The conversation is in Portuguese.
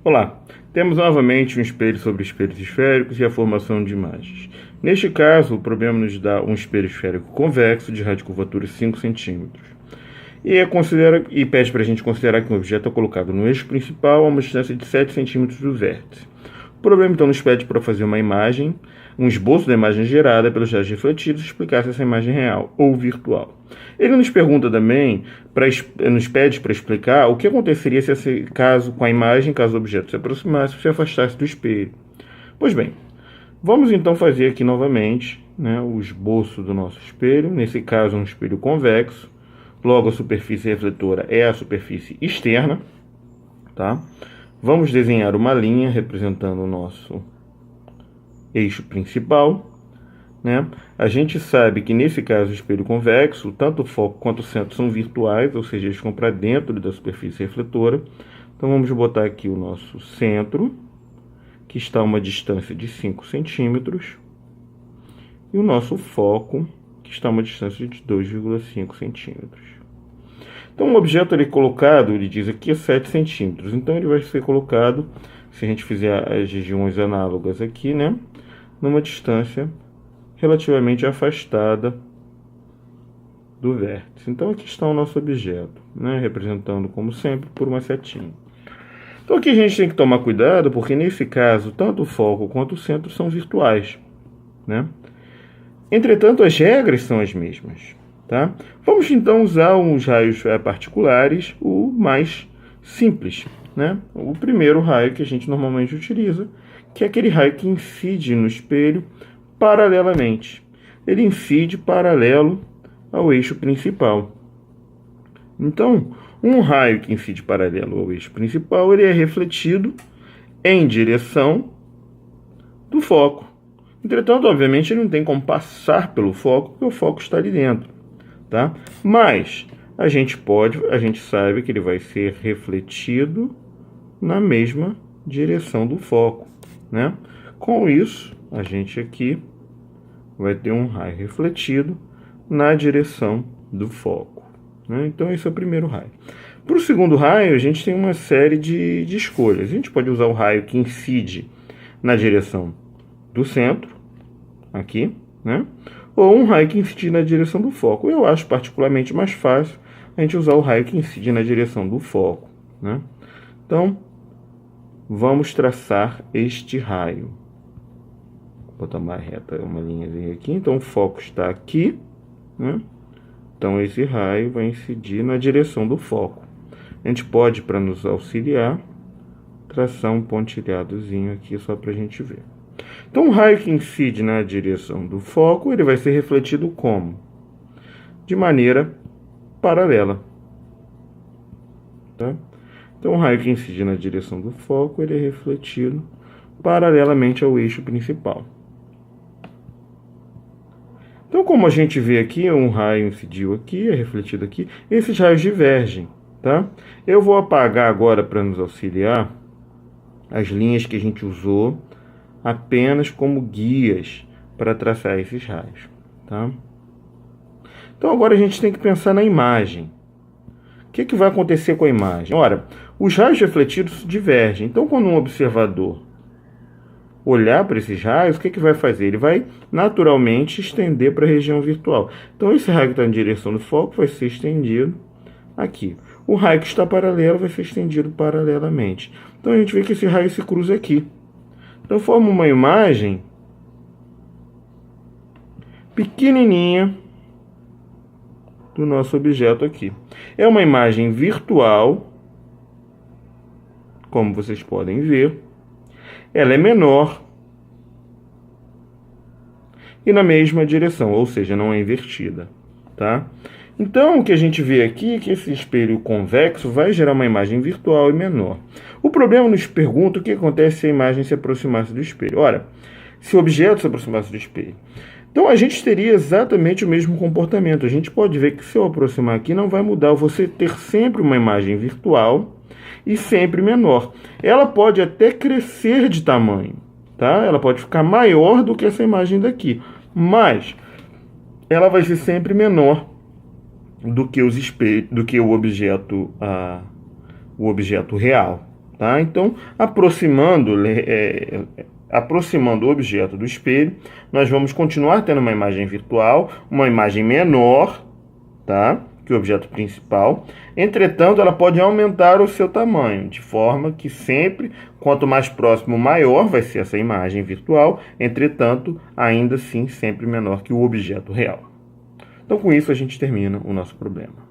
Olá, temos novamente um espelho sobre espelhos esféricos e a formação de imagens. Neste caso, o problema nos dá um espelho esférico convexo de radiocurvatura 5 centímetros. E pede para a gente considerar que um objeto é colocado no eixo principal a uma distância de 7 centímetros do vértice. O problema então nos pede para fazer uma imagem, um esboço da imagem gerada pelos raios refletidos e explicar se essa imagem é real ou virtual. Ele nos pergunta também, nos pede para explicar o que aconteceria se esse caso com a imagem, caso o objeto se aproximasse ou se afastasse do espelho. Pois bem, vamos então fazer aqui novamente, o esboço do nosso espelho, nesse caso um espelho convexo. Logo, a superfície refletora é a superfície externa, tá? Vamos desenhar uma linha representando o nosso eixo principal, A gente sabe que nesse caso o espelho convexo, tanto o foco quanto o centro são virtuais, ou seja, eles ficam para dentro da superfície refletora. Então vamos botar aqui o nosso centro, que está a uma distância de 5 centímetros, e o nosso foco, que está a uma distância de 2,5 centímetros. Então, o objeto ali colocado, ele diz aqui, é 7 centímetros. Então, ele vai ser colocado, se a gente fizer as regiões análogas aqui, numa distância relativamente afastada do vértice. Então, aqui está o nosso objeto, representando, como sempre, por uma setinha. Então, aqui a gente tem que tomar cuidado, porque nesse caso, tanto o foco quanto o centro são virtuais, Entretanto, as regras são as mesmas. Tá? Vamos então usar uns raios particulares, o mais simples, O primeiro raio que a gente normalmente utiliza, que é aquele raio que incide no espelho paralelamente. Ele incide paralelo ao eixo principal. Então, um raio que incide paralelo ao eixo principal, ele é refletido em direção do foco. Entretanto, obviamente, ele não tem como passar pelo foco, porque o foco está ali dentro. Tá? Mas a gente sabe que ele vai ser refletido na mesma direção do foco, Com isso, a gente aqui vai ter um raio refletido na direção do foco, Então esse é o primeiro raio. Para o segundo raio, a gente tem uma série de escolhas. A gente pode usar o raio que incide na direção do centro, aqui, ou um raio que incide na direção do foco. Eu acho particularmente mais fácil a gente usar o raio que incide na direção do foco, Então, vamos traçar este raio. Vou botar uma reta, uma linhazinha aqui. Então, o foco está aqui, Então, esse raio vai incidir na direção do foco. A gente pode, para nos auxiliar, traçar um pontilhadozinho aqui só para a gente ver. Então, o raio que incide na direção do foco, ele vai ser refletido como? De maneira paralela. Tá? Então, o raio que incide na direção do foco, ele é refletido paralelamente ao eixo principal. Então, como a gente vê aqui, um raio incidiu aqui, é refletido aqui, esses raios divergem. Tá? Eu vou apagar agora, para nos auxiliar, as linhas que a gente usou apenas como guias para traçar esses raios, tá? Então agora a gente tem que pensar na imagem. O que vai acontecer com a imagem? Ora, os raios refletidos divergem. Então, quando um observador olhar para esses raios, o que vai fazer? Ele vai naturalmente estender para a região virtual. Então, esse raio que está em direção do foco vai ser estendido aqui. O raio que está paralelo vai ser estendido paralelamente. Então, a gente vê que esse raio se cruza aqui. Então, forma uma imagem pequenininha do nosso objeto aqui. É uma imagem virtual, como vocês podem ver. Ela é menor e na mesma direção, ou seja, não é invertida, tá? Então, o que a gente vê aqui é que esse espelho convexo vai gerar uma imagem virtual e menor. O problema nos pergunta o que acontece se a imagem se aproximasse do espelho. Ora, se o objeto se aproximasse do espelho. Então, a gente teria exatamente o mesmo comportamento. A gente pode ver que se eu aproximar aqui, não vai mudar. Você ter sempre uma imagem virtual e sempre menor. Ela pode até crescer de tamanho, tá? Ela pode ficar maior do que essa imagem daqui. Mas ela vai ser sempre menor do que o objeto real, Tá? Então, aproximando o objeto do espelho, nós vamos continuar tendo uma imagem virtual, uma imagem menor, tá? Que o objeto principal. Entretanto, ela pode aumentar o seu tamanho, de forma que sempre, quanto mais próximo, maior vai ser essa imagem virtual. Entretanto, ainda assim, sempre menor que o objeto real. Então, com isso, a gente termina o nosso problema.